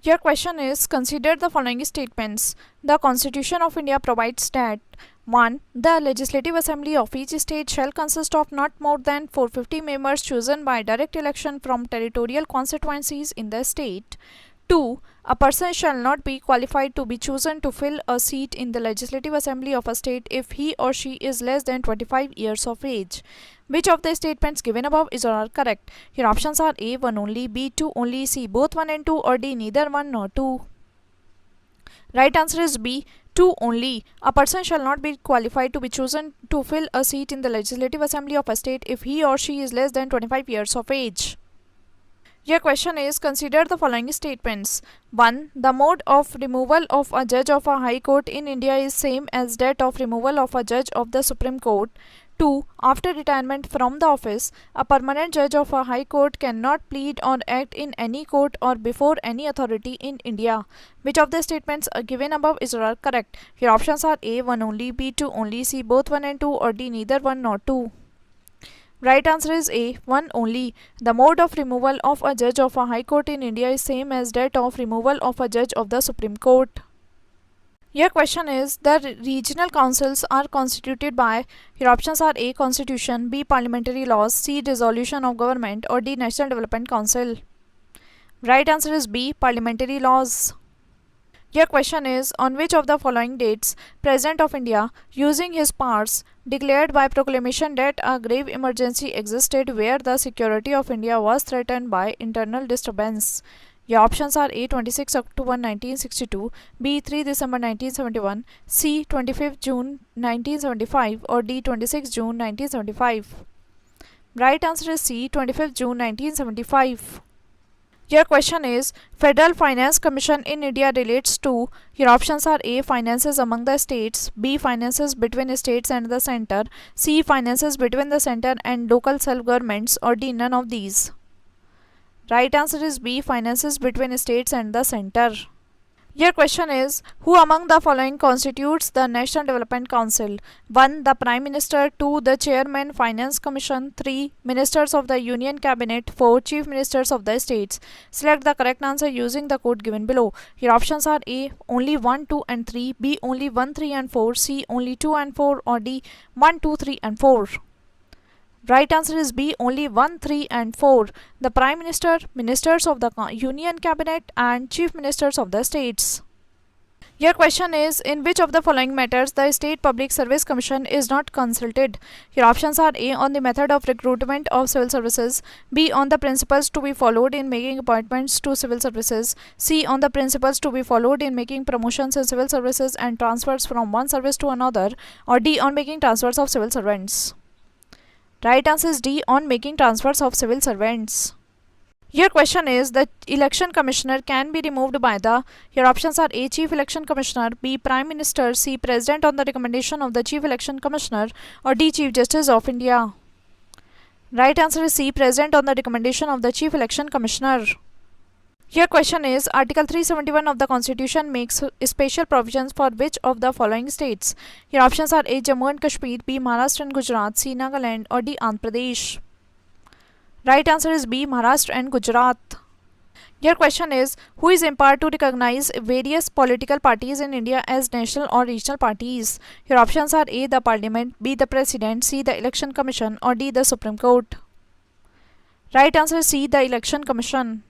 Your question is, consider the following statements. The Constitution of India provides that 1. The Legislative Assembly of each state shall consist of not more than 450 members chosen by direct election from territorial constituencies in the state. 2. A person shall not be qualified to be chosen to fill a seat in the Legislative Assembly of a state if he or she is less than 25 years of age. Which of the statements given above is or are correct? Your options are A. 1 only, B. 2 only, C. both 1 and 2, or D. neither 1 nor 2. Right answer is B. 2 only. A person shall not be qualified to be chosen to fill a seat in the Legislative Assembly of a state if he or she is less than 25 years of age. Your question is, consider the following statements. 1. The mode of removal of a judge of a high court in India is same as that of removal of a judge of the Supreme Court. 2. After retirement from the office, a permanent judge of a high court cannot plead or act in any court or before any authority in India. Which of the statements given above is or are correct? Your options are A. 1 only, B. 2 only, C. both 1 and 2, or D. neither 1 nor 2. Right answer is A. 1 only. The mode of removal of a judge of a high court in India is same as that of removal of a judge of the Supreme Court. Your question is, the regional councils are constituted by. Your options are A. Constitution, B. Parliamentary laws, C. Dissolution of government, or D. National Development Council. Right answer is B. Parliamentary laws. Your question is, on which of the following dates President of India, using his powers, declared by proclamation that a grave emergency existed where the security of India was threatened by internal disturbance? Your options are A. 26 October 1962, B. 3 December 1971, C. 25 June 1975, or D. 26 June 1975. Right answer is C. 25 June 1975. Your question is, Federal Finance Commission in India relates to. Your options are A. Finances among the states, B. Finances between states and the centre, C. Finances between the centre and local self-governments, or D. none of these. Right answer is B. Finances between states and the centre. Your question is, who among the following constitutes the National Development Council? 1. The Prime Minister, 2. The Chairman Finance Commission, 3. Ministers of the Union Cabinet, 4. Chief Ministers of the States. Select the correct answer using the code given below. Your options are A. Only 1, 2 and 3, B. Only 1, 3 and 4, C. Only 2 and 4, or D. 1, 2, 3 and 4. Right answer is B. Only 1, 3 and 4. The Prime Minister, Ministers of the Union Cabinet, and Chief Ministers of the States. Your question is, in which of the following matters the State Public Service Commission is not consulted? Your options are A. On the method of recruitment of civil services, B. On the principles to be followed in making appointments to civil services, C. On the principles to be followed in making promotions in civil services and transfers from one service to another, or D. On making transfers of civil servants. Right answer is D. On making transfers of civil servants. Your question is, the election commissioner can be removed by the. Your options are A. Chief Election Commissioner, B. Prime Minister, C. President on the recommendation of the Chief Election Commissioner, or D. Chief Justice of India. Right answer is C. President on the recommendation of the Chief Election Commissioner. Your question is, Article 371 of the Constitution makes special provisions for which of the following states? Your options are A. Jammu and Kashmir, B. Maharashtra and Gujarat, C. Nagaland, or D. Andhra Pradesh. Right answer is B. Maharashtra and Gujarat. Your question is, who is empowered to recognize various political parties in India as national or regional parties? Your options are A. The Parliament, B. The President, C. The Election Commission, or D. The Supreme Court. Right answer is C. The Election Commission.